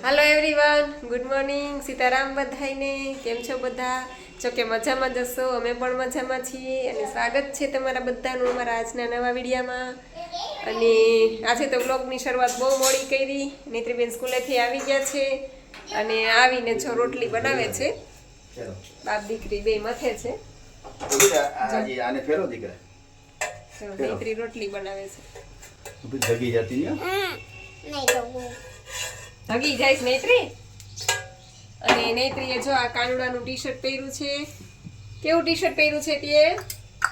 Hello everyone good morning Sitaram बधाईने केम छो बधा जो के मजामां जशो अमे पण मजामां छीए अने स्वागत छे तमारा बधानुं अमारा आजना नवा विडियोमां। अने आजे तो व्लॉगनी शरूआत बहु मोडी करी। नेत्रीबेन स्कूलेथी आवी गया छे अने आवीने जो रोटली बनावे छे। बाप दीकरी बे मथे छे। आजी आने फेरो दीकरा तो नेत्री रोटली बनावे छे। તું જગી જતી ને નહીં જવું જગી જાય નેત્રી અને નેત્રીએ જો આ કાનુડાનું ટી-શર્ટ પહેર્યું છે। કેવું ટી-શર્ટ પહેર્યું છે તે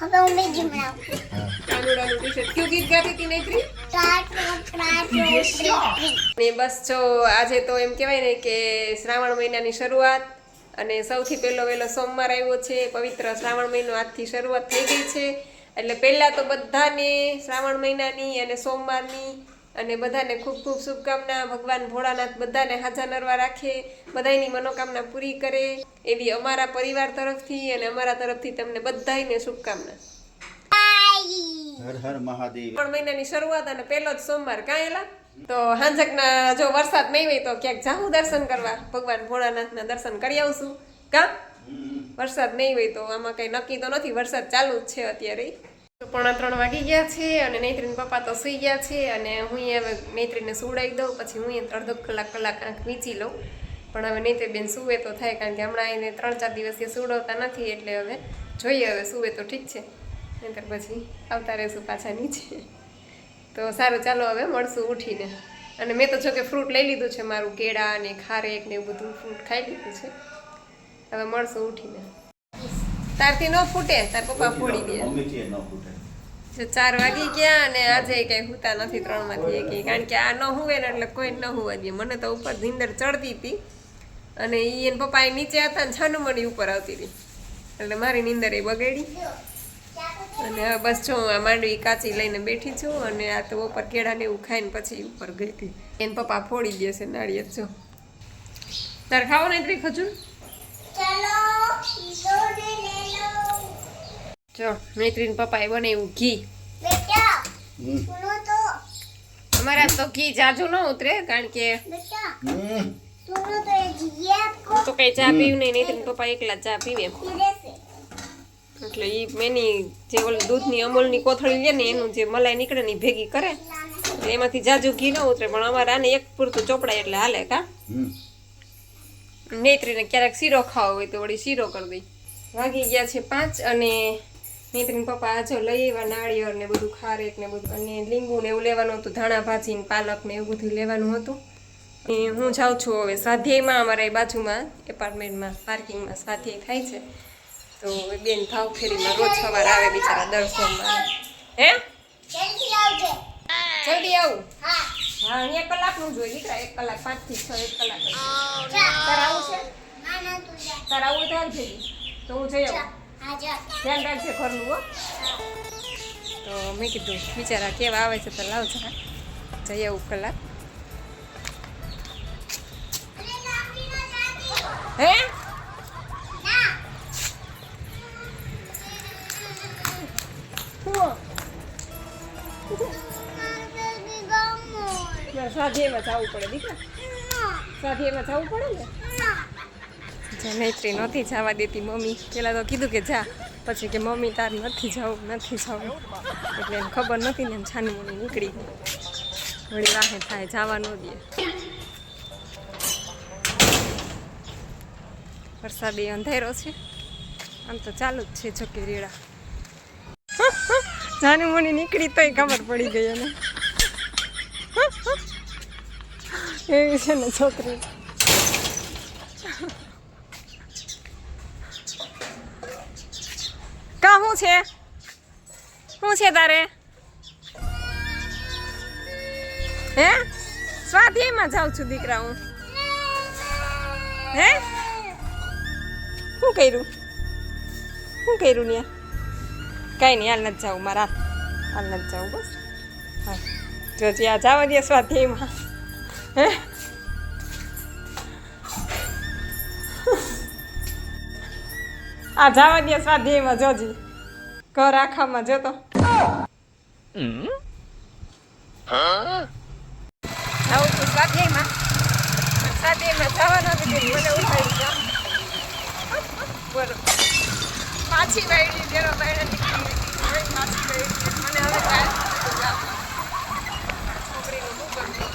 હવે હું બીજી બનાવું કાનુડાનું ટી-શર્ટ ક્યું ગીત ગાતી હતી નેત્રી ને બસ જો આજે તો એમ કહેવાય ને કે શ્રાવણ મહિનાની શરૂઆત અને સૌથી પહેલો વેલો સોમવાર આવ્યો છે। પવિત્ર શ્રાવણ મહિનો આજથી શરૂઆત થઈ ગઈ છે એટલે પહેલા તો બધાને શ્રાવણ મહિનાની અને સોમવારની અને બધાને ખૂબ ખૂબ શુભકામના। ભગવાન ભોળાનાથ બધાને હાજર નરવા રાખે, બધાની મનોકામના પૂરી કરે એવી અમારા પરિવાર તરફથી અને અમારા તરફથી તમને બધાને શુભકામના। હર હર મહાદેવ। શ્રાવણ મહિનાની શરૂઆત અને પહેલો જ સોમવાર કાંઈલા તો હાંજકના જો વરસાદ નહીં હોય તો ક્યાંક જાહું દર્શન કરવા, ભગવાન ભોળાનાથના દર્શન કરી આવશું કા? વરસાદ નહીં હોય તો આમાં કઈ નક્કી તો નથી, વરસાદ ચાલુ જ છે અત્યારે। 3:45 વાગી ગયા છે અને નૈત્રીન પપ્પા તો સૂઈ ગયા છે અને હું હવે નૈત્રીને સુવડાવી દઉં, પછી હું અડધો કલાક આંખ વીંચી લઉં। પણ હવે નૈત્રીબેન સૂવે તો થાય, કારણ કે હમણાં એને 3-4 દિવસથી સુવડાવતા નથી એટલે હવે જોઈએ, હવે સૂવે તો ઠીક છે, નહીંતર પછી આવતા રહેશું પાછા નીચે। તો સારું, ચાલો હવે મળશું ઉઠીને। અને મેં તો જો કે ફ્રૂટ લઈ લીધું છે, મારું કેળા અને ખારેક ને એવું બધું ફ્રૂટ ખાઈ લીધું છે। હવે મળશું ઉઠીને। તારથી ન ફૂટે, તાર પપ્પા ફોડી દે। મમ્મીથી ન ફૂટે। જો 4 વાગી ગયા અને આજે કઈ હુતા નથી 3 માંથી એક, કારણ કે આ ન હુવે ને એટલે કોઈ ન હુવા દે। મને તો ઉપર નીંદર ચડતી હતી અને ઈ એન પપ્પા નીચે હતા ને છાનુમણી ઉપર આવતી હતી એટલે મારી નીંદર એ બગડી। અને હવે બસ જો આ માંડવી કાચી લઈને બેઠી છું અને આ તો ઉપર કેળા ને એવું ખાઈને પછી ઉપર ગઈ હતી। એન પપ્પા ફોડી દે છે નાળિયેર। જો તાર ખાવો ને ખજૂર? જો નૈત્રીન પપ્પાએ બનાવ્યું ઘી। અમારા તો ઘી જાજુ ન ઉતરે, કારણ કે હું તો કઈ ચા પીવું નહીં, નૈત્રીન પપ્પા એકલા ચા પીવે એટલે ઈ મેની જે ઓલું દૂધની અમૂલની કોથળી લે ને એનું જે મલાઈ નીકળે ને ભેગી કરે એમાંથી જાજુ ઘી ન ઉતરે, પણ અમારે આને એક પૂરતું ચોપડાય એટલે હાલે કા? નૈત્રીને ક્યારેક શીરો ખાવો હોય તો વળી શીરો કરી દઈ। વાગી ગયા છે 5 અને નૈત્રીન પપ્પા આજો લઈ આવ્યા નાળિયેર ને બધું, ખારેક ને બધું અને લીંબુ ને એવું લેવાનું હતું, ધાણા ભાજી ને પાલક ને એવું બધું લેવાનું હતું। હું જાઉં છું હવે સ્વાધ્યાયમાં, અમારા બાજુમાં એપાર્ટમેન્ટમાં પાર્કિંગમાં સ્વાધ્યાય થાય છે તો બેન ભાવ ફેરીમાં રોજ સવાર આવે બિચારા દર સોમવારે। હે જલ્દી આવું? હા, 1 કલાકનું જોઈએ દીકરા, 1 કલાક 5 થી 6 1 કલાક। તાર આવું છે? તાર આવું તો હાલ ભેગી તો હું જઈ આવું, ધ્યાન રાખજે ઘરનું હો। તો મેં કીધું બિચારા કેવા આવે છે તો લાવ જરા જઈ આવું કલાક। હે સ્વાધ્યાયમાં જવું પડે દીકરા, સ્વાધ્યાયમાં જવું પડે ને। નૈત્રી નહોતી જવા દેતી મમ્મી, પેલા તો કીધું કે જા, પછી કે મમ્મી તાર નથી જવું એટલે એને ખબર નથી ને એમ છાનીમુની નીકળી ગઈ, વળી વાહે થાય જવા ન દે। વરસાદ એ અંધારો છે, આમ તો ચાલુ જ છે જો કે રેડા। છાનીમુની નીકળી તોય ખબર પડી ગઈ એને, એવી છે ને છોકરી। કા શું છે તારે? હે સ્વાધ્યાયમાં જાઉં છું દીકરા હું। હે શું કર્યું ને? કઈ નહીં, હાલ નથી જાઉં, મારા હાલ નથી જાઉં બસ। હા જો જ્યાં જવા દે સ્વાધ્યાયમાં। હે આ જવા દે સ્વાધ્યાયમાં, જોજી ઘર આખામાં જોતો। આવું તો સ્વાધ્યાયમાં મહાદેવમાં જવાના બધી મને ઉઠાડી ગયા બોલો પાછી વાળી જેનો બાયણે નીકળી હવે પાછી વાળી મને હવે ટાઈમ છોકરીનું શું કરવું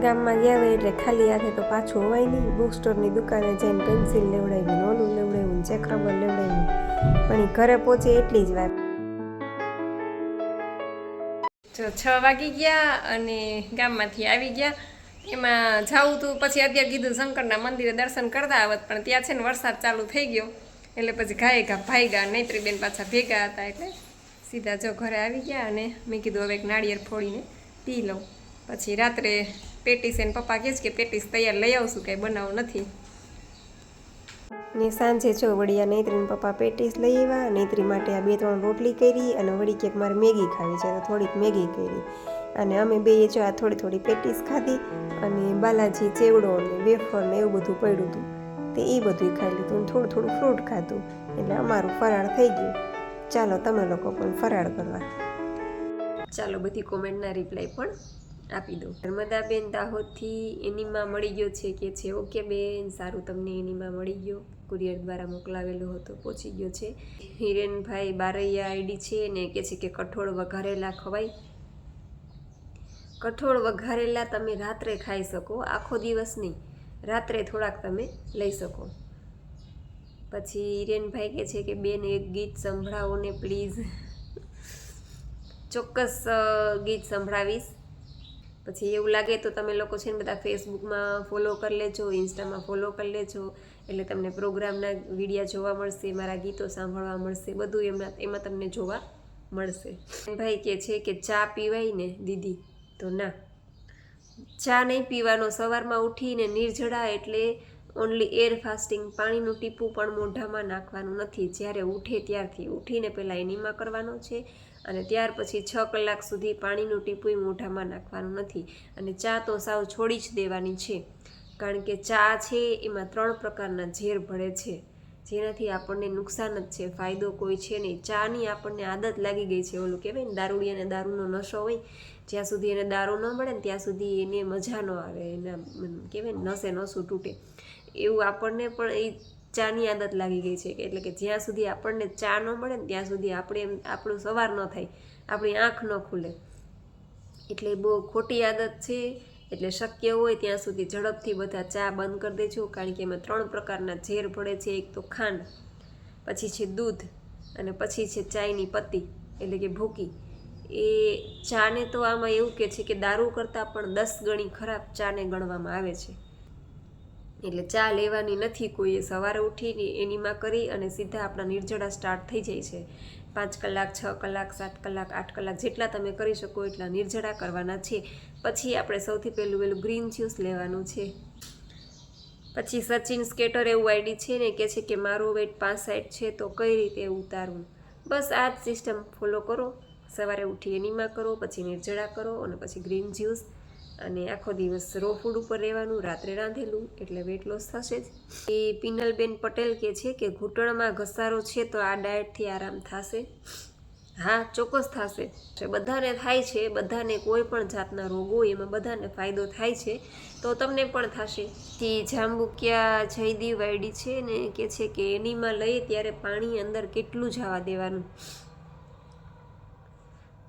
ગામમાં ગયા હોય એટલે ખાલી હાથે તો પાછું હોવાય નહીં. બુક સ્ટોરની દુકાને જઈને પેન્સિલ લેવડાવી, ઓલું લેવડાવ્યું, ચેક રબર લેવડાવ્યું, પણ ઘરે પહોંચે એટલી જ વાર. જો 6 વાગી ગયા અને ગામમાંથી આવી ગયા. એમાં જાવું તું પછી અત્યારે કીધું શંકરના મંદિરે દર્શન કરતા આવત, પણ ત્યાં છે ને વરસાદ ચાલુ થઈ ગયો એટલે પછી ઘાએ ઘા ભાગ્યા. નૈત્રીબેન પાછા ભેગા હતા એટલે સીધા જો ઘરે આવી ગયા અને મેં કીધું હવે એક નાળિયેર ફોડીને પી લઉં. પછી રાત્રે પેટીસ એને પપ્પા કહે છે કે પેટીસ તૈયાર લઈ આવશું, કંઈ બનાવું નથી. ને સાંજે જો વળી આ નૈત્રીને પપ્પા પેટીસ લઈ આવ્યા. નૈત્રી માટે આ 2-3 રોટલી કરી અને વળી ક્યાંક મારે મેગી ખાવી છે તો થોડીક મેગી કરી અને અમે બેએ જો આ થોડી પેટીસ ખાધી અને બાલાજી ચેવડો ને વેફર ને એવું બધું પડ્યું હતું તે એ બધું ખાઈ લીધું. થોડું ફ્રૂટ ખાધું એટલે અમારું ફરાળ થઈ ગયું. ચાલો તમે લોકો પણ ફરાળ કરવા ચાલો. બધી કોમેન્ટના રિપ્લાય પણ આપી દો. નર્મદાબેન દાહોદથી એનીમાં મળી ગયો છે કે છે ઓકે બેન સારું, તમને એનીમાં મળી ગયો, કુરિયર દ્વારા મોકલાવેલો હતો, પહોંચી ગયો છે. હિરેનભાઈ બારૈયા આઈડી છે ને કે છે કે કઠોળ વઘારેલા ખવાય. કઠોળ વઘારેલા તમે રાત્રે ખાઈ શકો, આખો દિવસ નહીં, રાત્રે થોડાક તમે લઈ શકો. પછી હિરેનભાઈ કહે છે કે બેન એક ગીત સંભળાવો ને પ્લીઝ. ચોક્કસ ગીત સંભળાવીશ. પછી એવું લાગે તો તમે લોકો છે ને બધા ફેસબુકમાં ફોલો કરી લેજો, ઇન્સ્ટામાં ફોલો કરી લેજો, એટલે તમને પ્રોગ્રામના વિડીયા જોવા મળશે, મારા ગીતો સાંભળવા મળશે, બધું એમાં તમને જોવા મળશે. ભાઈ કહે છે કે ચા પીવાય ને દીદી, તો ના, ચા નહીં પીવાનો. સવારમાં ઉઠીને નિર્જળા એટલે ઓનલી એર ફાસ્ટિંગ, પાણીનું ટીપું પણ મોઢામાં નાખવાનું નથી. જ્યારે ઉઠે ત્યારથી ઉઠીને પહેલાં એનીમાં કરવાનો છે અને ત્યાર પછી 6 કલાક સુધી પાણીનું ટીપું મોઢામાં નાખવાનું નથી. અને ચા તો સાવ છોડી જ દેવાની છે, કારણ કે ચા છે એમાં 3 પ્રકારના ઝેર ભળે છે જેનાથી આપણને નુકસાન જ છે, ફાયદો કોઈ છે નહીં. ચાની આપણને આદત લાગી ગઈ છે. ઓલું કહેવાય ને દારૂડિયાને દારૂનો નશો હોય, જ્યાં સુધી એને દારૂ ન મળે ને ત્યાં સુધી એને મજા ન આવે, એના કહેવાય ને નસે નસું તૂટે, એવું આપણને પણ એ ચાની આદત લાગી ગઈ છે. એટલે કે જ્યાં સુધી આપણને ચા ન મળે ને ત્યાં સુધી આપણું સવાર ન થાય, આપણી આંખ ન ખુલે. એટલે બહુ ખોટી આદત છે. એટલે શક્ય હોય ત્યાં સુધી ઝડપથી બધા ચા બંધ કરી દેજો, કારણ કે એમાં 3 પ્રકારના ઝેર ભળે છે. એક તો ખાંડ, પછી છે દૂધ અને પછી છે ચાયની પત્તી એટલે કે ભૂકી. એ ચાને તો આમાં એવું કે છે કે દારૂ કરતાં પણ 10 ગણી ખરાબ ચાને ગણવામાં આવે છે. એટલે ચા લેવાની નથી કોઈએ. સવારે ઉઠીને એનીમાં કરી અને સીધા આપણા નિર્જળા સ્ટાર્ટ થઈ જાય છે. 5 કલાક, 6 કલાક, 7 કલાક, 8 કલાક જેટલા તમે કરી શકો એટલા નિર્જળા કરવાના છે. પછી આપણે સૌથી પહેલું ગ્રીન જ્યુસ લેવાનું છે. પછી સચિન સ્કેટર એવું આઈડી છે ને કે છે કે મારું વેઇટ 65 છે તો કઈ રીતે ઉતારવું. બસ આ જ સિસ્ટમ ફોલો કરો. સવારે ઉઠી એનીમાં કરો, પછી નિર્જળા કરો અને પછી ગ્રીન જ્યુસ, અને આખો દિવસ રો ફૂડ ઉપર રહેવાનું, રાત્રે રાંધેલું, એટલે વેટ લોસ થશે જ. એ પિનલબેન પટેલ કહે છે કે ઘૂંટણમાં ઘસારો છે તો આ ડાયટથી આરામ થશે. હા, ચોક્કસ થશે. બધાને થાય છે, બધાને કોઈ પણ જાતના રોગ હોય એમાં બધાને ફાયદો થાય છે, તો તમને પણ થશે. જે જાંબુકિયા જયદીવ આઈડી છે ને કે છે કે એનીમાં લઈએ ત્યારે પાણી અંદર કેટલું જવા દેવાનું.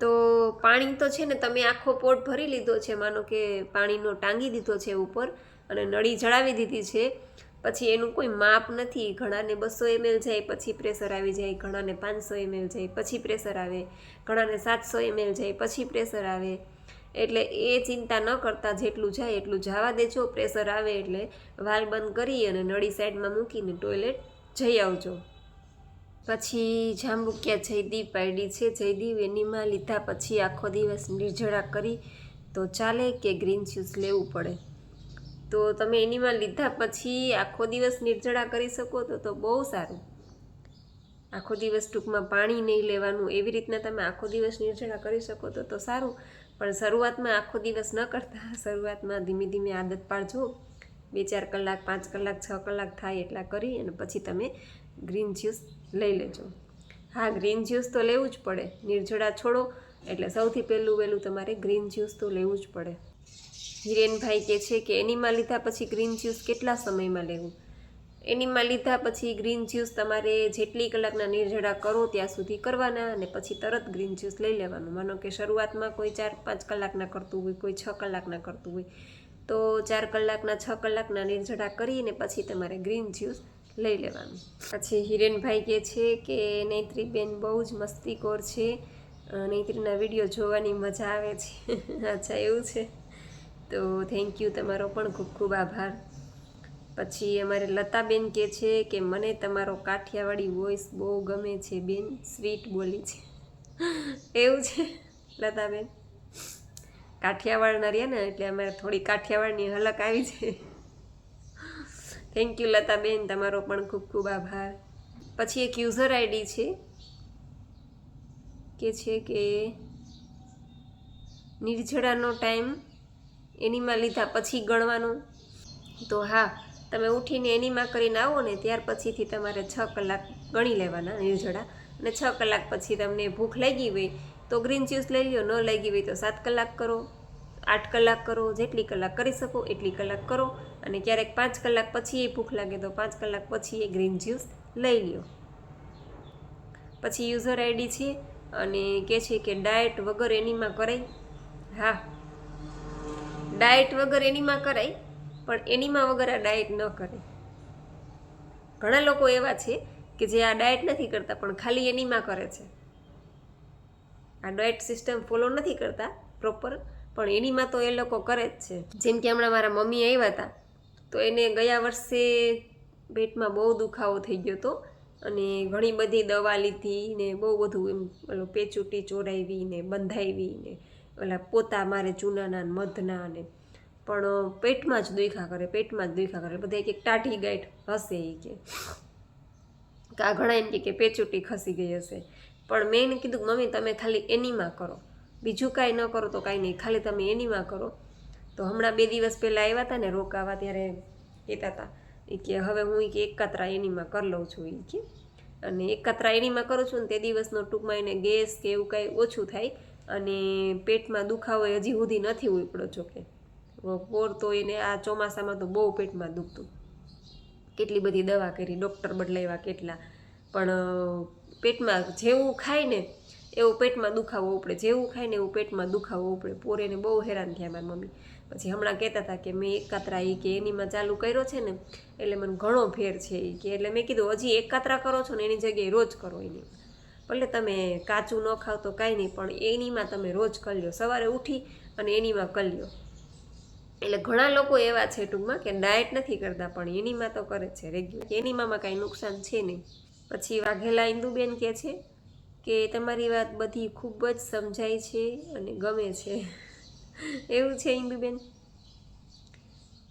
તો પાણી તો છે ને તમે આખો પોટ ભરી લીધો છે, માનો કે પાણીનો ટાંગી દીધો છે ઉપર અને નળી જળાવી દીધી છે, પછી એનું કોઈ માપ નથી. ઘણાને 200 ml જાય પછી પ્રેશર આવી જાય, ઘણાને 500 ml જાય પછી પ્રેશર આવે, ઘણાને 700 ml જાય પછી પ્રેશર આવે. એટલે એ ચિંતા ન કરતા જેટલું જાય એટલું જવા દેજો. પ્રેશર આવે એટલે વાલ બંધ કરી અને નળી સાઈડમાં મૂકીને ટોયલેટ જઈ આવજો. પછી જાંબુકિયા જયદીપ આઈડી છે. જયદીપ એનીમાં લીધા પછી આખો દિવસ નિર્જળા કરી તો ચાલે કે ગ્રીન જ્યુસ લેવું પડે? તો તમે એનીમાં લીધા પછી આખો દિવસ નિર્જળા કરી શકો તો બહુ સારું. આખો દિવસ ટૂંકમાં પાણી નહીં લેવાનું, એવી રીતના તમે આખો દિવસ નિર્જળા કરી શકો તો સારું. પણ શરૂઆતમાં આખો દિવસ ન કરતા, શરૂઆતમાં ધીમે ધીમે આદત પાડજો. 2-4 કલાક, 5 કલાક, 6 કલાક થાય એટલા કરી અને પછી તમે ગ્રીન જ્યુસ લઈ લેજો. હા, ગ્રીન જ્યુસ તો લેવું જ પડે. નિર્જળા છોડો એટલે સૌથી વહેલું તમારે ગ્રીન જ્યુસ તો લેવું જ પડે. હિરેનભાઈ કહે છે કે એનીમાં લીધા પછી ગ્રીન જ્યુસ કેટલા સમયમાં લેવું? એનીમાં લીધા પછી ગ્રીન જ્યુસ તમારે જેટલી કલાકના નિર્જળા કરો ત્યાં સુધી કરવાના અને પછી તરત ગ્રીન જ્યુસ લઈ લેવાનું. માનો કે શરૂઆતમાં કોઈ 4-5 કલાકના કરતું હોય, કોઈ 6 કલાકના કરતું હોય, તો 4 કલાકના 6 કલાકના નિર્જળા કરીને પછી તમારે ગ્રીન જ્યુસ લઈ લેવાનું. પછી હિરેનભાઈ કહે છે કે નૈત્રીબેન બહુ જ મસ્તીખોર છે, નૈત્રીના વિડીયો જોવાની મજા આવે છે. અચ્છા, એવું છે? તો થેન્ક યુ, તમારો પણ ખૂબ ખૂબ આભાર. પછી અમારે લતાબેન કહે છે કે મને તમારો કાઠિયાવાડી વોઇસ બહુ ગમે છે બેન, સ્વીટ બોલી છે. એવું છે લતાબેન? કાઠિયાવાડના રહ્યા ને એટલે અમારે થોડી કાઠિયાવાડની હલક આવી છે. થેન્ક યુ લતાબેન, તમારો પણ ખૂબ ખૂબ આભાર. પછી એક યુઝર આઈડી છે કે નિર્જળાનો ટાઈમ એનીમાં લીધા પછી ગણવાનો. તો હા, તમે ઉઠીને એનીમાં કરીને આવો ને ત્યાર પછીથી તમારે 6 કલાક ગણી લેવાના નિર્જળા, અને 6 કલાક પછી તમને ભૂખ લાગી હોય તો ગ્રીન જ્યુસ લઈ લો, ન લાગી હોય તો 7 કલાક કરો, 8 કલાક કરો, જેટલી કલાક કરી શકો એટલી કલાક કરો. અને ક્યારેક 5 કલાક પછી એ ભૂખ લાગે તો 5 કલાક પછી એ ગ્રીન જ્યુસ લઈ લ્યો. પછી યુઝર આઈડી છે અને કહે છે કે ડાયટ વગર એનીમાં કરાય. હા, ડાયટ વગર એનીમાં કરાય, પણ એનીમાં વગર આ ડાયટ ન કરે. ઘણા લોકો એવા છે કે જે આ ડાયટ નથી કરતા પણ ખાલી એનીમાં કરે છે. આ ડાયટ સિસ્ટમ ફોલો નથી કરતા પ્રોપર, પણ એનીમાં તો એ લોકો કરે જ છે. જેમ કે હમણાં મારા મમ્મી આવ્યા હતા તો એને ગયા વર્ષે પેટમાં બહુ દુખાવો થઈ ગયો હતો અને ઘણી બધી દવા લીધી ને બહુ બધું એમ ઓલો પેચૂટી ચોરાવી ને બંધાવી ને ઓલા પોતા મારે ચૂનાના મધના ને, પણ પેટમાં જ દુખ્યા કરે, પેટમાં જ દુખ્યા કરે. બધા એક ટાઢી ગાંઠ હશે એ કે ઘણા એમ કે પેચૂટી ખસી ગઈ હશે. પણ મેં એને કીધું મમ્મી તમે ખાલી એનીમાં કરો, બીજું કાંઈ ન કરો તો કાંઈ નહીં, ખાલી તમે એનીમાં કરો. તો હમણાં 2 દિવસ પહેલાં આવ્યા હતા ને રોકાવા, ત્યારે કહેતા હતા એ કે હવે હું કે 1 કાતરા એનીમાં કરી લઉં છું એ કે, અને 1 કાતરા એનીમાં કરું છું ને તે દિવસનો ટૂંકમાં એને ગેસ કે એવું કાંઈ ઓછું થાય અને પેટમાં દુખાવો હજી સુધી નથી ઉપડ્યો. જો કે પોર તો એને આ ચોમાસામાં તો બહુ પેટમાં દુખતું, કેટલી બધી દવા કરી, ડૉક્ટર બદલાવ્યા કેટલા, પણ પેટમાં જેવું ખાય ને એવું પેટમાં દુખાવો ઉપડે, જેવું ખાય ને એવું પેટમાં દુખાવો ઉપડે. પોરેને બહુ હેરાન થયા મારી મમ્મી. પછી હમણાં કહેતા હતા કે મેં 1 કાતરા એ કે એનીમાં ચાલુ કર્યો છે ને એટલે મને ઘણો ફેર છે એ કે, એટલે મેં કીધું હજી 1 કાતરા કરો છો ને એની જગ્યાએ રોજ કરો એની. ભલે તમે કાચું ન ખાવ તો કાંઈ નહીં, પણ એનીમાં તમે રોજ કરી લો, સવારે ઉઠી અને એનીમાં કરી લો. એટલે ઘણા લોકો એવા છે ટૂંકમાં કે ડાયટ નથી કરતા પણ એનીમાં તો કરે છે રેગ્યુલર. એનીમાં કાંઈ નુકસાન છે નહીં. પછી વાઘેલા ઇન્દુબેન કહે છે કે તમારી વાત બધી ખૂબ જ સમજાય છે અને ગમે છે. એવું છે ઇન્દુબેન?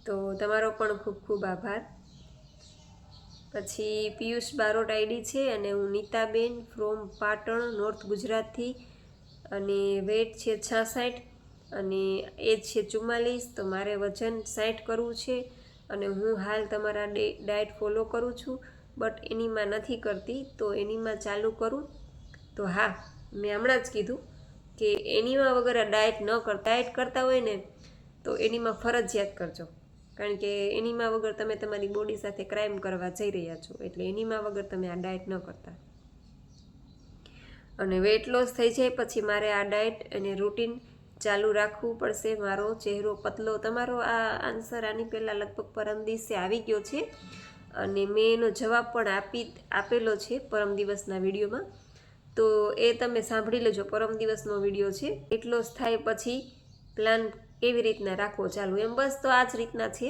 તો તમારો પણ ખૂબ ખૂબ આભાર. પછી પિયુષ બારોટ આઈડી છે અને હું નીતાબેન ફ્રોમ પાટણ, નોર્થ ગુજરાતથી, અને વેટ છે 66 અને એજ છે 44. તો મારે વજન 60 કરવું છે અને હું હાલ તમારા ડાયટ ફોલો કરું છું, બટ એનીમાં નથી કરતી, તો એનીમાં ચાલુ કરું? તો હા, મેં હમણાં જ કીધું કે એનીમાં વગર ડાયટ ન કરતા, ડાયટ કરતા હોય ને તો એનીમાં ફરજિયાત કરજો, કારણ કે એનીમાં વગર તમે તમારી બોડી સાથે ક્રાઇમ કરવા જઈ રહ્યા છો. એટલે એનીમાં વગર તમે આ ડાયટ ન કરતા. અને વેટ લોસ થઈ જાય પછી મારે આ ડાયટ અને રૂટીન ચાલુ રાખવું પડશે. મારો ચહેરો પતલો. તમારો આ આન્સર આની પહેલાં લગભગ પરમ દિવસે આવી ગયો છે અને મેં એનો જવાબ પણ આપેલો છે પરમ દિવસના વિડીયોમાં, તો એ તમે સાંભળી લેજો. પરમ દિવસનો વિડીયો છે. વેટ લોસ થાય પછી પ્લાન કેવી રીતના રાખવો ચાલુ, એમ બસ તો આ જ રીતના છે.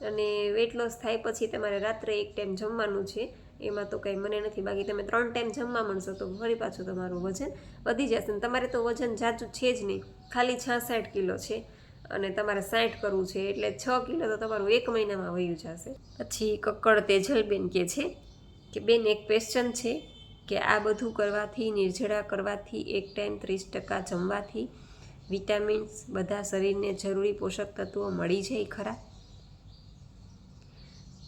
અને વેટ લોસ થાય પછી તમારે રાત્રે 1 ટાઈમ જમવાનું છે, એમાં તો કંઈ મને નથી. બાકી તમે 3 ટાઈમ જમવા માંડશો તો ફરી પાછું તમારું વજન વધી જશે. ને તમારે તો વજન જાજુ છે જ નહીં, ખાલી 66 કિલો છે અને તમારે 60 કરવું છે, એટલે 6 કિલો તો તમારું 1 મહિનામાં વયું જશે. પછી કક્કડ તેજલબેન કહે છે કે બેન એક ક્વેશ્ચન છે કે આ બધું કરવાથી, નિર્જળા કરવાથી, 1 ટાઈમ 30% જમવાથી વિટામિન્સ બધા શરીરને જરૂરી પોષક તત્વો મળી જાય ખરા?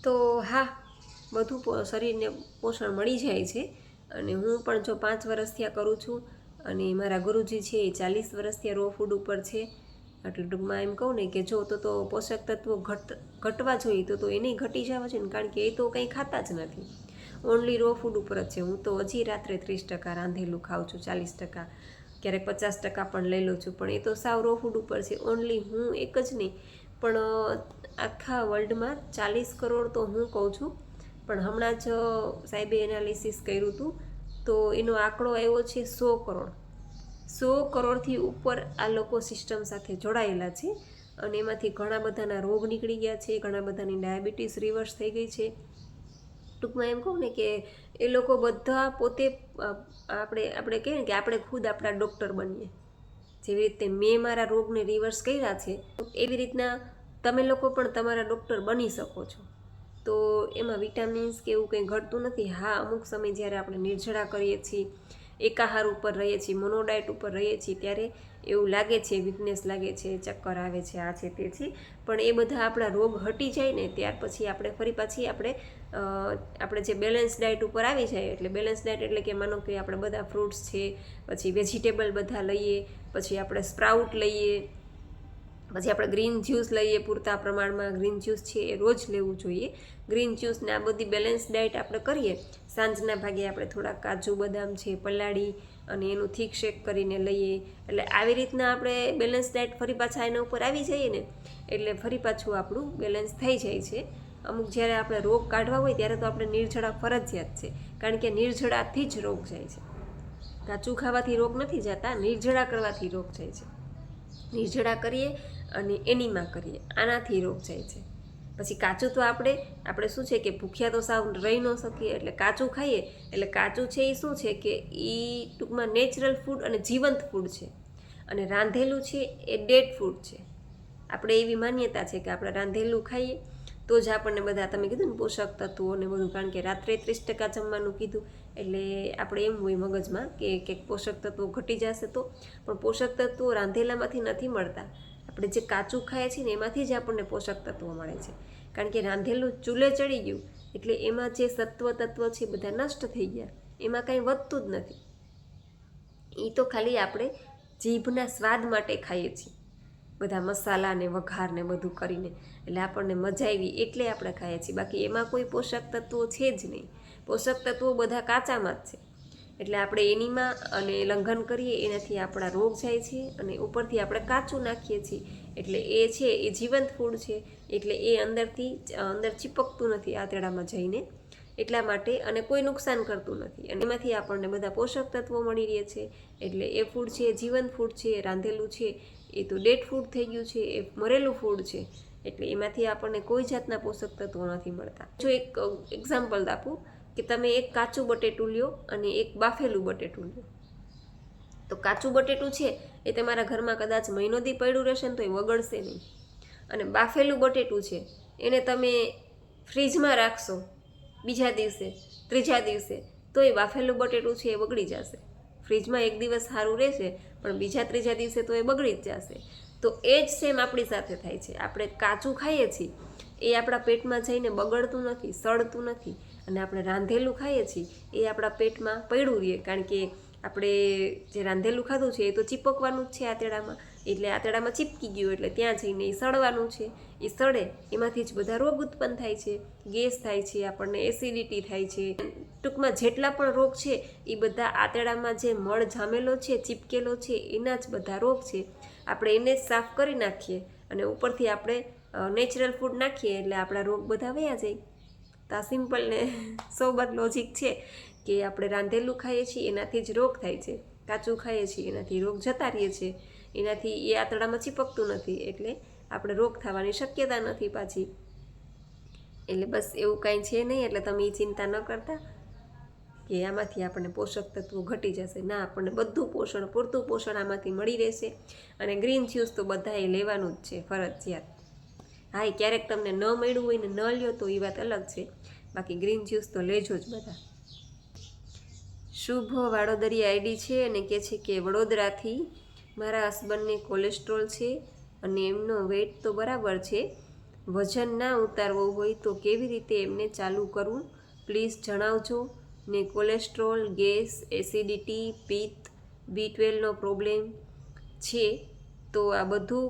તો હા, બધું શરીરને પોષણ મળી જાય છે. અને હું પણ જો 5 વર્ષથી આ કરું છું અને મારા ગુરુજી છે એ 40 વર્ષથી રો ફૂડ ઉપર છે. એટલે ટૂંકમાં એમ કહું ને કે જો તો પોષક તત્વો ઘટવા જોઈએ તો એને ઘટી જવા છે ને, કારણ કે એ તો કંઈ ખાતા જ નથી, ઓનલી રો ફૂડ ઉપર જ છે. હું તો હજી રાત્રે 30% રાંધેલું ખાઉં છું, 40%, ક્યારેક 50% પણ લઈ લઉં છું, પણ એ તો સાવ રો ફૂડ ઉપર છે. ઓનલી હું એક જ નહીં પણ આખા વર્લ્ડમાં 40 કરોડ તો હું કહું છું, પણ હમણાં જ સાહેબે એનાલિસિસ કર્યું હતું તો એનો આંકડો આવ્યો છે 100 કરોડ. 100 કરોડથી ઉપર આ લોકો સિસ્ટમ સાથે જોડાયેલા છે અને એમાંથી ઘણા બધાના રોગ નીકળી ગયા છે, ઘણા બધાની ડાયાબિટીસ રિવર્સ થઈ ગઈ છે. ટૂંકમાં એમ કહું ને કે એ લોકો બધા પોતે આપણે કહીએ ને કે આપણે ખુદ આપણા ડૉક્ટર બનીએ. જેવી રીતે મેં મારા રોગને રિવર્સ કર્યા છે એવી રીતના તમે લોકો પણ તમારા ડૉક્ટર બની શકો છો. તો એમાં વિટામિન્સ કે એવું કંઈ ઘટતું નથી. હા, અમુક સમય જ્યારે આપણે નિર્જળા કરીએ છીએ, એકાહાર ઉપર રહીએ છીએ, મોનોડાયટ ઉપર રહીએ છીએ, ત્યારે એવું લાગે છે, વીકનેસ લાગે છે, ચક્કર આવે છે, આ છે તે છે, પણ એ બધા આપણા રોગ હટી જાય ને ત્યાર પછી આપણે ફરી પાછી આપણે જે બેલેન્સ ડાયટ ઉપર આવી જાય. એટલે બેલેન્સ ડાયટ એટલે કે માનો કે આપણે બધા ફ્રૂટ્સ છે, પછી વેજીટેબલ બધા લઈએ, પછી આપણે સ્પ્રાઉટ લઈએ, પછી આપણે ગ્રીન જ્યુસ લઈએ, પૂરતા પ્રમાણમાં ગ્રીન જ્યુસ છે એ રોજ લેવું જોઈએ. ગ્રીન જ્યુસને આ બધી બેલેન્સ ડાયટ આપણે કરીએ. સાંજના ભાગે આપણે થોડા કાજુ બદામ છે પલાળી અને એનું થીક શેક કરીને લઈએ. એટલે આવી રીતના આપણે બેલેન્સ ડાયટ ફરી પાછા એના ઉપર આવી જઈએ ને એટલે ફરી પાછું આપણું બેલેન્સ થઈ જાય છે. અમુક જ્યારે આપણે રોગ કાઢવા હોય ત્યારે તો આપણે નિર્જળા ફરજિયાત છે, કારણ કે નિર્જળાથી જ રોગ જાય છે. કાચું ખાવાથી રોગ નથી જતા, નિર્જળા કરવાથી રોગ જાય છે. નિર્જળા કરીએ અને એનીમાં કરીએ, આનાથી રોગ જાય છે. પછી કાચું તો આપણે શું છે કે ભૂખ્યા તો સાવ રહી ન શકીએ, એટલે કાચું ખાઈએ. એટલે કાચું છે એ શું છે કે એ ટૂંકમાં નેચરલ ફૂડ અને જીવંત ફૂડ છે, અને રાંધેલું છે એ ડેડ ફૂડ છે. આપણે એવી માન્યતા છે કે આપણે રાંધેલું ખાઈએ તો જ આપણને બધા, તમે કીધું ને પોષક તત્વો ને બધું, કારણ કે રાત્રે 30% જમવાનું કીધું એટલે આપણે એમ હોય મગજમાં કે પોષક તત્વો ઘટી જશે તો, પણ પોષક તત્વો રાંધેલામાંથી નથી મળતા. આપણે જે કાચું ખાઈએ છીએ ને એમાંથી જ આપણને પોષક તત્વો મળે છે, કારણ કે રાંધેલું ચૂલે ચડી ગયું એટલે એમાં જે તત્વો છે બધા નષ્ટ થઈ ગયા, એમાં કાંઈ વધતું જ નથી. એ તો ખાલી આપણે જીભના સ્વાદ માટે ખાઈએ છીએ, બધા મસાલા ને વઘાર ને બધું કરીને, એટલે આપણને મજા આવી એટલે આપણે ખાઈએ છીએ. બાકી એમાં કોઈ પોષક તત્વો છે જ નહીં. પોષક તત્વો બધા કાચામાં જ છે. એટલે આપણે એનીમાં અને લંઘન કરીએ એનાથી આપણા રોગ જાય છે, અને ઉપરથી આપણે કાચું નાખીએ છીએ એટલે એ છે એ જીવંત ફૂડ છે, એટલે એ અંદર ચીપકતું નથી આંતરડામાં જઈને, એટલા માટે, અને કોઈ નુકસાન કરતું નથી, અને એમાંથી આપણને બધા પોષક તત્વો મળી રહે છે. એટલે એ ફૂડ છે એ જીવંત ફૂડ છે. રાંધેલું છે એ તો ડેડ ફૂડ થઈ ગયું છે, એ મરેલું ફૂડ છે, એટલે એમાંથી આપણને કોઈ જાતના પોષક તત્વો નથી મળતા. જો એક એક્ઝામ્પલ આપું કે તમે એક કાચું બટેટું લ્યો અને એક બાફેલું બટેટું લ્યો, તો કાચું બટેટું છે એ તમારા ઘરમાં કદાચ મહિનો દી પડ્યું રહેશે ને તો એ વગળશે નહીં, અને બાફેલું બટેટું છે એને તમે ફ્રીજમાં રાખશો બીજા દિવસે, ત્રીજા દિવસે, તો એ બાફેલું બટેટું છે એ બગડી જશે. ફ્રીજમાં એક દિવસ સારું રહેશે પણ બીજા ત્રીજા દિવસે તો એ બગડી જ જશે. તો એ જ સેમ આપણી સાથે થાય છે. આપણે કાચું ખાઈએ છીએ એ આપણા પેટમાં જઈને બગડતું નથી, સડતું નથી, અને આપણે રાંધેલું ખાઈએ છીએ એ આપણા પેટમાં પડ્યું રહે, કારણ કે આપણે જે રાંધેલું ખાધું છે એ તો ચીપકવાનું જ છે આંતરડામાં, એટલે આંતરડામાં ચીપકી ગયું એટલે ત્યાં જઈને એ સડવાનું છે. એ સડે એમાંથી જ બધા રોગ ઉત્પન્ન થાય છે, ગેસ થાય છે, આપણને એસિડિટી થાય છે. ટૂંકમાં જેટલા પણ રોગ છે એ બધા આંતરડામાં જે મળ જામેલો છે, ચીપકેલો છે, એના જ બધા રોગ છે. આપણે એને જ સાફ કરી નાખીએ અને ઉપરથી આપણે નેચરલ ફૂડ નાખીએ એટલે આપણા રોગ બધા વયા જાય. તો આ સિમ્પલ ને સોબર લોજિક છે કે આપણે રાંધેલું ખાઈએ છીએ એનાથી જ રોગ થાય છે, કાચું ખાઈએ છીએ એનાથી રોગ જતા રહીએ છે, એનાથી એ આંતરડામાં ચીપકતું નથી એટલે આપણે રોગ થવાની શક્યતા નથી પાછી. એટલે બસ એવું કાંઈ છે નહીં, એટલે તમે એ ચિંતા ન કરતા કે આમાંથી આપણને પોષક તત્વો ઘટી જશે. ના, આપણને બધું પોષણ, પૂરતું પોષણ આમાંથી મળી રહેશે. અને ગ્રીન જ્યુસ તો બધાએ લેવાનું જ છે ફરજિયાત. હા, એ ક્યારેક તમને ન મળ્યું હોય ને ન લ્યો તો એ વાત અલગ છે, બાકી ગ્રીન જ્યુસ તો લેજો જ બધા. શુભ વાડોદરી આઈડી છે અને કહે છે કે વડોદરાથી મારા હસબન્ડને કોલેસ્ટ્રોલ છે અને એમનો વેઇટ તો બરાબર છે, વજન ના ઉતારવો હોય તો કેવી રીતે એમને ચાલુ કરવું પ્લીઝ જણાવજો. ને કોલેસ્ટ્રોલ, ગેસ, એસિડિટી, પિત્ત, B12નો પ્રોબ્લેમ છે તો આ બધું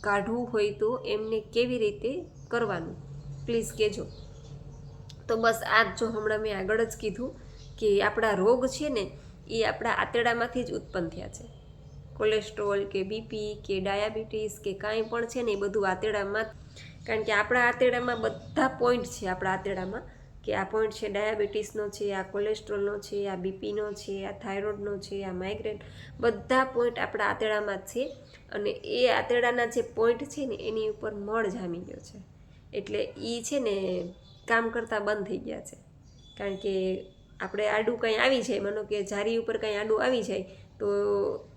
કાઢવું હોય તો એમને કેવી રીતે કરવાનું પ્લીઝ કહેજો. તો બસ આ જ જો હમણાં મેં આગળ જ કીધું કે આપણા રોગ છે ને એ આપણા આંતરડામાંથી જ ઉત્પન્ન થયા છે. કોલેસ્ટ્રોલ કે બીપી કે ડાયાબિટીસ કે કાંઈ પણ છે ને એ બધું આંતરડામાં, કારણ કે આપણા આંતરડામાં બધા પોઈન્ટ છે. આપણા આંતરડામાં કે આ પોઈન્ટ છે ડાયાબિટીસનો છે, આ કોલેસ્ટ્રોલનો છે, આ બીપીનો છે, આ થાઇરોઇડનો છે, આ માઇગ્રેન, બધા પોઈન્ટ આપણા આંતરડામાં જ છે. અને એ આંતરડાના જે પોઈન્ટ છે ને એની ઉપર મળ જામી ગયો છે, એટલે એ છે ને કામ કરતાં બંધ થઈ ગયા છે. કારણ કે આપણે આડું કંઈ આવી જાય, માનો કે જારી ઉપર કંઈ આડું આવી જાય તો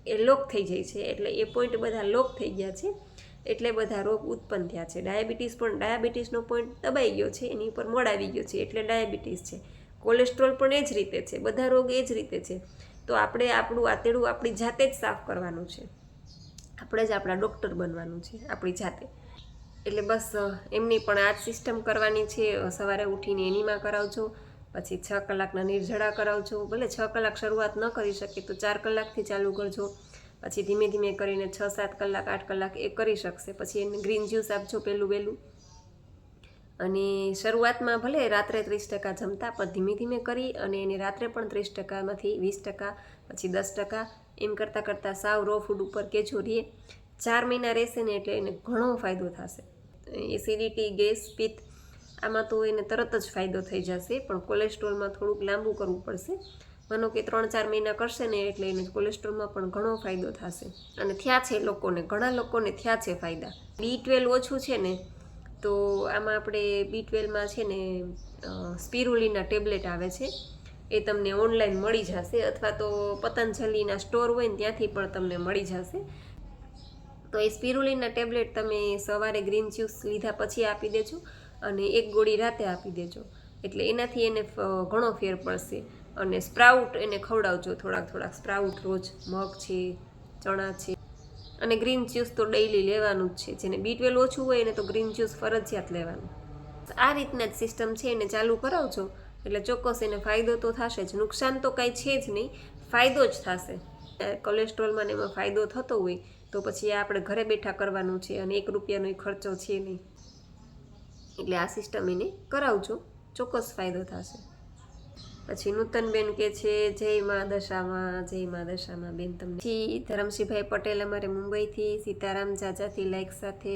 એ લોક થઈ જાય છે, એટલે એ પોઈન્ટ બધા લોક થઈ ગયા છે, એટલે બધા રોગ ઉત્પન્ન થયા છે. ડાયાબિટીસ પણ, ડાયાબિટીસનો પોઈન્ટ દબાઈ ગયો છે, એની ઉપર મળ આવી ગયો છે, એટલે ડાયાબિટીસ છે. કોલેસ્ટ્રોલ પણ એ જ રીતે છે, બધા રોગ એ જ રીતે છે. તો આપણે આપણું આંતરડું આપણી જાતે જ સાફ કરવાનું છે, આપણે જ આપણા ડૉક્ટર બનવાનું છે આપણી જાતે. એટલે બસ એમની પણ આ જ સિસ્ટમ કરવાની છે. સવારે ઉઠીને એનીમાં કરાવજો, પછી 6 કલાકના નિર્જળા કરાવજો. ભલે 6 કલાક શરૂઆત ન કરી શકે તો 4 કલાકથી ચાલુ કરજો, પછી ધીમે ધીમે કરીને 6-7 કલાક 8 કલાક એ કરી શકશે. પછી એને ગ્રીન જ્યુસ આપજો પહેલું. અને શરૂઆતમાં ભલે રાત્રે 30% જમતા, પણ ધીમે ધીમે કરી અને એને રાત્રે પણ 30%માંથી 20%, પછી 10%, એમ કરતાં કરતાં સાવ રો ફૂડ ઉપર કે જો રહે 4 મહિના રહેશે ને એટલે એને ઘણો ફાયદો થશે. એસિડિટી, ગેસ, પિત્ત આમાં તો એને તરત જ ફાયદો થઈ જશે, પણ કોલેસ્ટ્રોલમાં થોડુંક લાંબુ કરવું પડશે. માનો કે 3-4 મહિના કરશે ને એટલે એને કોલેસ્ટ્રોલમાં પણ ઘણો ફાયદો થશે. અને થયા છે લોકોને, ઘણા લોકોને થયા છે ફાયદા. B12 ઓછું છે ને તો આમાં આપણે B12માં છે ને સ્પિરુલિના ટેબ્લેટ આવે છે, એ તમને ઓનલાઈન મળી જશે, અથવા તો પતંજલિના સ્ટોર હોય ને ત્યાંથી પણ તમને મળી જશે. તો એ સ્પિરુલિના ટેબ્લેટ તમે સવારે ગ્રીન જ્યુસ લીધા પછી આપી દેજો અને 1 ગોળી રાતે આપી દેજો, એટલે એનાથી એને ઘણો ફેર પડશે. અને સ્પ્રાઉટ એને ખવડાવજો, થોડાક સ્પ્રાઉટ રોજ, મગ છે, ચણા છે. અને ગ્રીન જ્યુસ તો ડેઈલી લેવાનું જ છે. જેને B12 ઓછું હોય એને તો ગ્રીન જ્યુસ ફરજિયાત લેવાનું. આ રીતના જ સિસ્ટમ છે, એને ચાલુ કરાવજો એટલે ચોક્કસ એને ફાયદો તો થશે જ. નુકસાન તો કાંઈ છે જ નહીં, ફાયદો જ થશે. કોલેસ્ટ્રોલમાં એમાં ફાયદો થતો હોય તો પછી આપણે ઘરે બેઠા કરવાનું છે અને 1 રૂપિયાનો ખર્ચો છે નહીં. એટલે આ સિસ્ટમ એને કરાવજો, ચોક્કસ ફાયદો થશે. પછી નૂતનબેન કે છે જય મા દશામાં બેન તમને. પછી ધરમસિંહભાઈ પટેલ અમારે મુંબઈથી, સીતારામ જાજાથી લાઈક સાથે,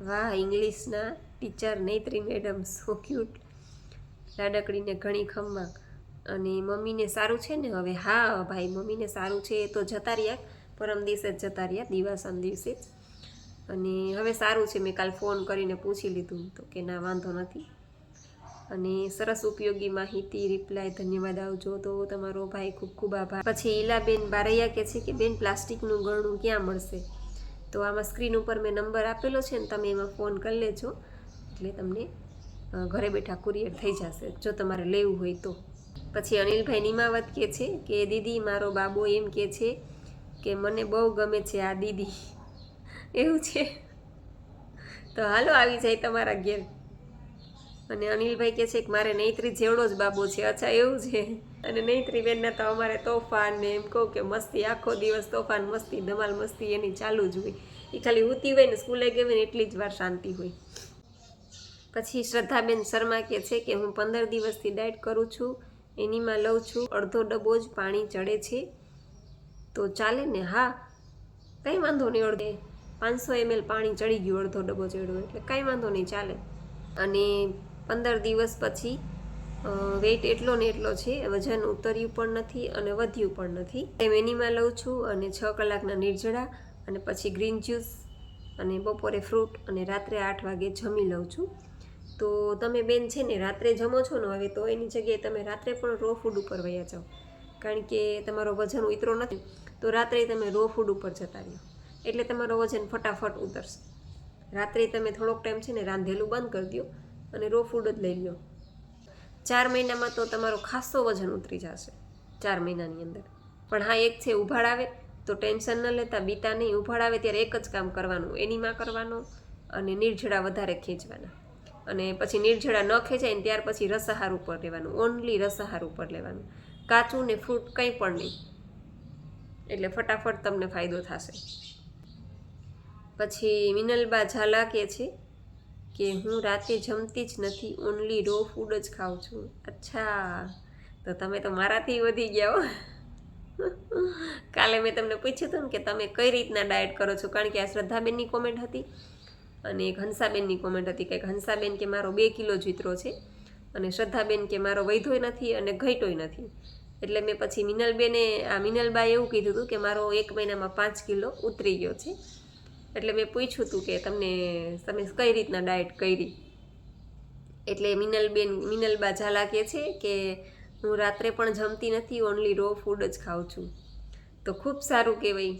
વાહ ઇંગ્લિશના ટીચર નેત્રી મેડમ સો ક્યુટ, લાડકડીને ઘણી ખમ્મા. અને મમ્મીને સારું છે ને હવે? હા ભાઈ, મમ્મીને સારું છે. એ તો જતા રહ્યા, પરમ દિવસે જ જતા રહ્યા, દિવાસન દિવસે જ. અને હવે સારું છે. મેં કાલ ફોન કરીને પૂછી લીધું તો કે ના વાંધો નથી. અને સરસ ઉપયોગી માહિતી, રિપ્લાય, ધન્યવાદ આવજો. તો તમારો ભાઈ ખૂબ ખૂબ આભાર. પછી ઈલાબેન બારૈયા કહે છે કે બેન પ્લાસ્ટિકનું ગળણું ક્યાં મળશે? તો આમાં સ્ક્રીન ઉપર મેં નંબર આપેલો છે ને, તમે એમાં ફોન કરી લેજો એટલે તમને ઘરે બેઠા કુરિયર થઈ જશે જો તમારે લેવું હોય તો. પછી અનિલભાઈ નિમાવત કહે છે કે દીદી મારો બાબો એમ કહે છે કે મને બહુ ગમે છે આ દીદી. એવું છે તો હાલો આવી જાય તમારા ઘેર. અને અનિલભાઈ કહે છે કે મારે નૈત્રી જેવડો જ બાબો છે. અચ્છા એવું છે. અને નૈત્રી બેનના તો અમારે તોફાન ને એમ કહું કે મસ્તી, આખો દિવસ તોફાન મસ્તી ધમાલ મસ્તી એની ચાલુ જ હોય. એ ખાલી ઉતી હોય ને સ્કૂલે ગઈ હોય ને એટલી જ વાર શાંતિ હોય. પછી શ્રદ્ધાબેન શર્મા કહે છે કે હું 15 દિવસથી ડાયટ કરું છું, એનીમાં લઉં છું, અડધો ડબ્બો જ પાણી ચડે છે તો ચાલે ને? હા કંઈ વાંધો નહીં, 500 ml પાણી ચડી ગયું, અડધો ડબ્બો ચડ્યો એટલે કાંઈ વાંધો નહીં, ચાલે. અને 15 દિવસ પછી વેઇટ એટલો ને એટલો છે, વજન ઉતર્યું પણ નથી અને વધ્યું પણ નથી. એમ એનીમાં લઉં છું અને 6 કલાકના નિર્જળા અને પછી ગ્રીન જ્યુસ અને બપોરે ફ્રૂટ અને રાત્રે 8 વાગે જમી લઉં છું. તો તમે બેન છે ને રાત્રે જમો છો ને હવે, તો એની જગ્યાએ તમે રાત્રે પણ રો ફૂડ ઉપર વયા જાઓ, કારણ કે તમારો વજન ઉતરો નથી તો રાત્રે તમે રો ફૂડ ઉપર જતા રહ્યો એટલે તમારો વજન ફટાફટ ઉતરશે. રાત્રે તમે થોડોક ટાઈમ છે ને રાંધેલું બંધ કરી દો અને રો ફૂડ જ લઈ લો. 4 મહિનામાં તો તમારો ખાસો વજન ઉતરી જશે, 4 મહિનાની અંદર. પણ હા એક છે, ઉભાડ આવે તો ટેન્શન ન લેતા, બીતા નહીં. ઉભાડ આવે ત્યારે એક જ કામ કરવાનું, એનીમાં કરવાનો અને નિર્જળા વધારે ખેંચવાના. અને પછી નિર્જળા ન ખેંચાય ને ત્યાર પછી રસાહાર ઉપર લેવાનું, ઓનલી રસાહાર ઉપર લેવાનું, કાચું ને ફ્રૂટ કંઈ પણ નહીં, એટલે ફટાફટ તમને ફાયદો થશે. પછી મિનલબા ઝાલા કહે છે કે હું રાતે જમતી જ નથી, ઓનલી રો ફૂડ જ ખાઉં છું. અચ્છા, તો તમે તો મારાથી વધી ગયા હો. કાલે મેં તમને પૂછ્યું હતું ને કે તમે કઈ રીતના ડાયટ કરો છો, કારણ કે આ શ્રદ્ધાબેનની કોમેન્ટ હતી અને એક હંસાબેનની કોમેન્ટ હતી. કંઈક હંસાબેન કે મારો 2 કિલો જીતરો છે અને શ્રદ્ધાબેન કે મારો વધ્યોય નથી અને ઘટ્યોય નથી. એટલે મેં પછી મિનલબાએ એવું કીધું હતું કે મારો 1 મહિનામાં 5 કિલો ઉતરી ગયો છે. એટલે મેં પૂછ્યું હતું કે તમે કઈ રીતના ડાયટ કરી. એટલે મિનલબા ઝાલા કહે છે કે હું રાત્રે પણ જમતી નથી, ઓનલી રો ફૂડ જ ખાઉં છું. તો ખૂબ સારું કહેવાય,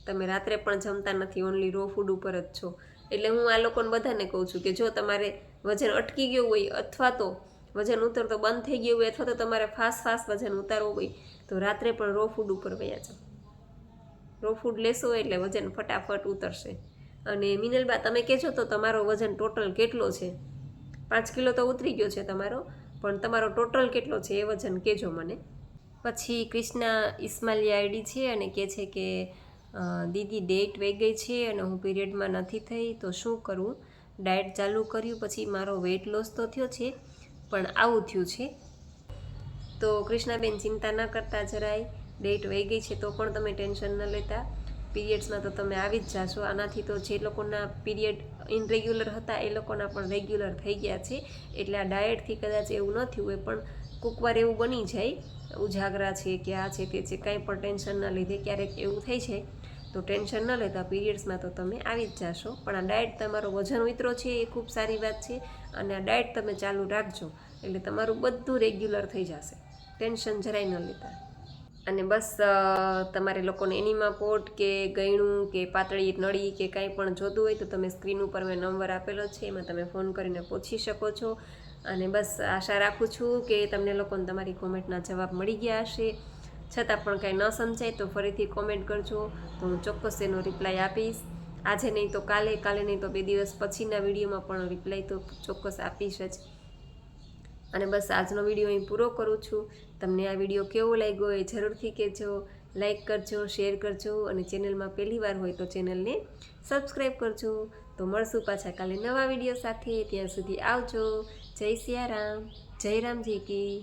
તમે રાત્રે પણ જમતા નથી, ઓનલી રો ફૂડ ઉપર જ છો. એટલે હું આ લોકોને બધાને કહું છું કે જો તમારે વજન અટકી ગયું હોય અથવા તો વજન ઉતરતો બંધ થઈ ગયું હોય અથવા તો તમારે ફાસ્ટ વજન ઉતારવું હોય તો રાત્રે પણ રો ફૂડ ઉપર વયા જાઓ. રો ફૂડ લેશો એટલે વજન ફટાફટ ઉતરશે. અને મિનલબા તમે કહેજો તો તમારો વજન ટોટલ કેટલો છે? 5 કિલો તો ઉતરી ગયો છે તમારો, પણ તમારો ટોટલ કેટલો છે એ વજન કહેજો મને. પછી કૃષ્ણા ઇસ્માઇલી આઈડી છે અને કહે છે કે દીદી ડેટ વહી ગઈ છે અને હું પીરિયડમાં નથી થઈ તો શું કરવું? ડાયટ ચાલુ કર્યું પછી મારો વેઇટ લોસ તો થયો છે પણ આવું થયું છે. તો કૃષ્ણાબેન ચિંતા ન કરતા જરાય, ડેટ વહી ગઈ છે તો પણ તમે ટેન્શન ન લેતા. પીરિયડ્સમાં તો તમે આવી જ જાશો. આનાથી તો જે લોકોના પીરિયડ ઇનરેગ્યુલર હતા એ લોકોના પણ રેગ્યુલર થઈ ગયા છે. એટલે આ ડાયટથી કદાચ એવું ન થયું હોય પણ કોકવાર એવું બની જાય, ઉજાગરા છે કે આ છે તે છે, કાંઈ પણ ટેન્શનના લીધે ક્યારેક એવું થઈ જાય. તો ટેન્શન ન લેતા, પીરિયડ્સમાં તો તમે આવી જ જાશો. પણ આ ડાયટ તમારો વજન ઉતરો છે એ ખૂબ સારી વાત છે અને આ ડાયટ તમે ચાલુ રાખજો એટલે તમારું બધું રેગ્યુલર થઈ જશે. ટેન્શન જરાય ન લેતા. અને બસ તમારે લોકોને એનીમા પોટ કે ગયણું કે પાતળી નળી કે કાંઈ પણ જોતું હોય તો તમે સ્ક્રીન ઉપર મેં નંબર આપેલો છે, એમાં તમે ફોન કરીને પૂછી શકો છો. અને બસ આશા રાખું છું કે તમને લોકોને તમારી કોમેન્ટના જવાબ મળી ગયા હશે. છતાં પણ કાંઈ ન સમજાય તો ફરીથી કોમેન્ટ કરજો, તો હું ચોક્કસ એનો રિપ્લાય આપીશ. આજે નહીં તો કાલે નહીં તો 2 દિવસ પછીના વિડીયોમાં પણ રિપ્લાય તો ચોક્કસ આપીશ જ. અને બસ આજનો વિડીયો અહીં પૂરો કરું છું. તમને આ વિડીયો કેવો લાગ્યો એ જરૂરથી કહેજો. લાઈક કરજો, શેર કરજો અને ચેનલમાં પહેલી વાર હોય તો ચેનલને સબસ્ક્રાઈબ કરજો. તો મળશું પાછા કાલે નવા વિડીયો સાથે. ત્યાં સુધી આવજો. જય સિયારામ, જય રામજી કી.